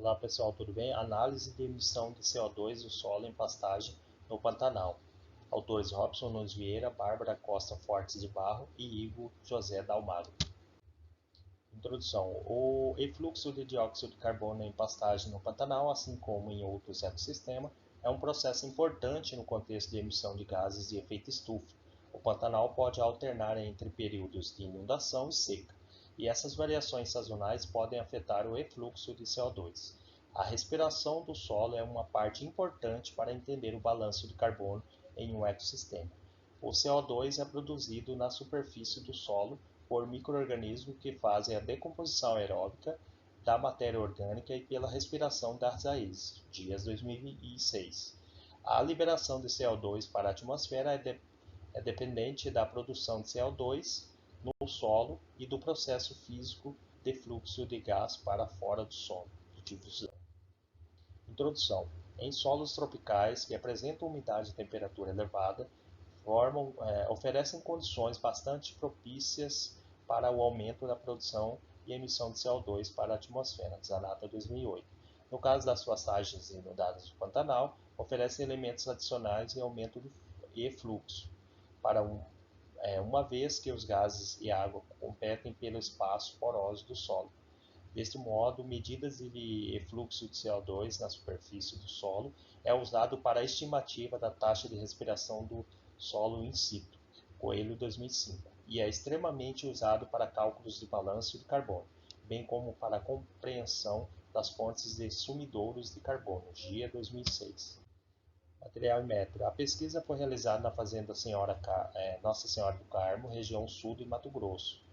Olá pessoal, tudo bem? Análise de emissão de CO2 do solo em pastagem no Pantanal. Autores Robson Nunes Vieira, Bárbara Costa Fortes de Barro e Igor José Dalmado. Introdução. O efluxo de dióxido de carbono em pastagem no Pantanal, assim como em outros ecossistemas, é um processo importante no contexto de emissão de gases de efeito estufa. O Pantanal pode alternar entre períodos de inundação e seca, e essas variações sazonais podem afetar o efluxo de CO2. A respiração do solo é uma parte importante para entender o balanço de carbono em um ecossistema. O CO2 é produzido na superfície do solo por micro-organismos que fazem a decomposição aeróbica da matéria orgânica e pela respiração das raízes. Dias 2006. A liberação de CO2 para a atmosfera é dependente da produção de CO2 no solo e do processo físico de fluxo de gás para fora do solo, de difusão. Introdução. Em solos tropicais que apresentam umidade e temperatura elevada, oferecem condições bastante propícias para o aumento da produção e emissão de CO2 para a atmosfera, Zanata 2008. No caso das passagens inundadas do Pantanal, oferecem elementos adicionais e aumento e fluxo, para uma vez que os gases e água competem pelo espaço poroso do solo. Deste modo, medidas de efluxo de CO2 na superfície do solo é usado para a estimativa da taxa de respiração do solo in situ, Coelho 2005, e é extremamente usado para cálculos de balanço de carbono, bem como para a compreensão das fontes de sumidouros de carbono, GIA 2006. Material e método. A pesquisa foi realizada na fazenda Nossa Senhora do Carmo, região sul de Mato Grosso.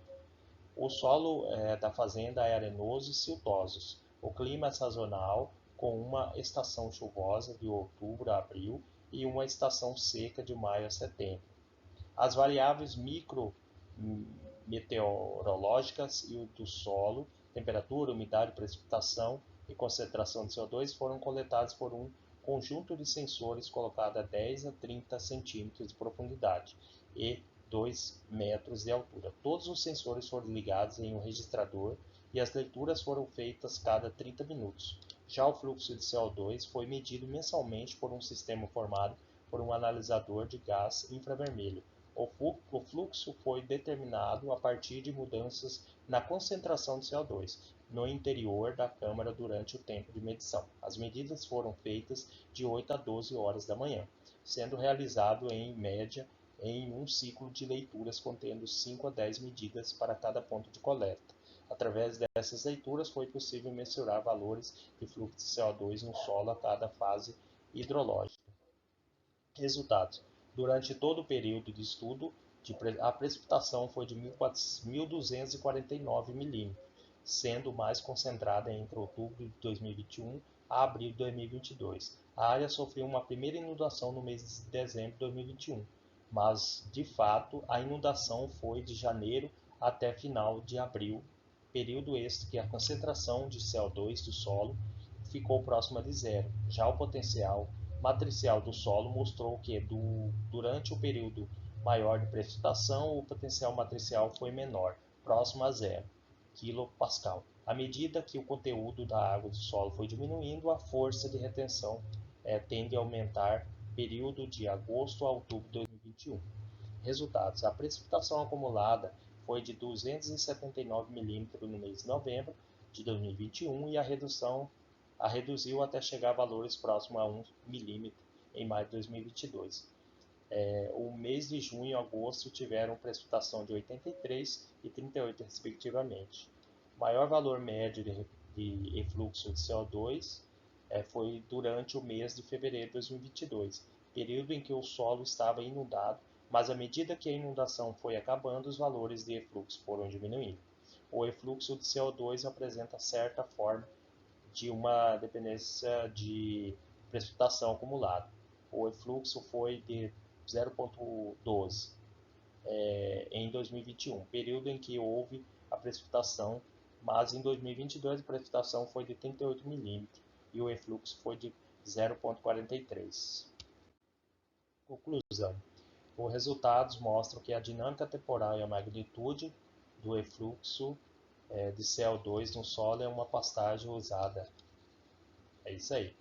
O solo da fazenda é arenoso e siltoso. O clima é sazonal, com uma estação chuvosa de outubro a abril e uma estação seca de maio a setembro. As variáveis micrometeorológicas e do solo, temperatura, umidade, precipitação e concentração de CO2 foram coletadas por um conjunto de sensores colocado a 10 a 30 centímetros de profundidade e 2 metros de altura. Todos os sensores foram ligados em um registrador e as leituras foram feitas cada 30 minutos. Já o fluxo de CO2 foi medido mensalmente por um sistema formado por um analisador de gás infravermelho. O fluxo foi determinado a partir de mudanças na concentração de CO2 no interior da câmara durante o tempo de medição. As medidas foram feitas de 8 a 12 horas da manhã, sendo realizado em média em um ciclo de leituras contendo 5 a 10 medidas para cada ponto de coleta. Através dessas leituras foi possível mensurar valores de fluxo de CO2 no solo a cada fase hidrológica. Resultados. Durante todo o período de estudo, a precipitação foi de 1.249 mm, sendo mais concentrada entre outubro de 2021 a abril de 2022. A área sofreu uma primeira inundação no mês de dezembro de 2021, mas, de fato, a inundação foi de janeiro até final de abril, período este que a concentração de CO2 do solo ficou próxima de zero. Já o potencial matricial do solo mostrou que, durante o período maior de precipitação, o potencial matricial foi menor, próximo a zero kPa. À medida que o conteúdo da água do solo foi diminuindo, a força de retenção tende a aumentar período de agosto a outubro de 2021. Resultados. A precipitação acumulada foi de 279 mm no mês de novembro de 2021 e a reduziu até chegar a valores próximos a 1 mm em maio de 2022. O mês de junho e agosto tiveram precipitação de 83 e 38 respectivamente. O maior valor médio de efluxo de CO2 foi durante o mês de fevereiro de 2022, período em que o solo estava inundado, mas à medida que a inundação foi acabando, os valores de efluxo foram diminuindo. O efluxo de CO2 apresenta certa forma de uma dependência de precipitação acumulada. O efluxo foi de 0,12 em 2021, período em que houve a precipitação, mas em 2022 a precipitação foi de 38 mm e o efluxo foi de 0,43. Conclusão. Os resultados mostram que a dinâmica temporal e a magnitude do efluxo de CO2 no solo é uma pastagem usada É isso aí.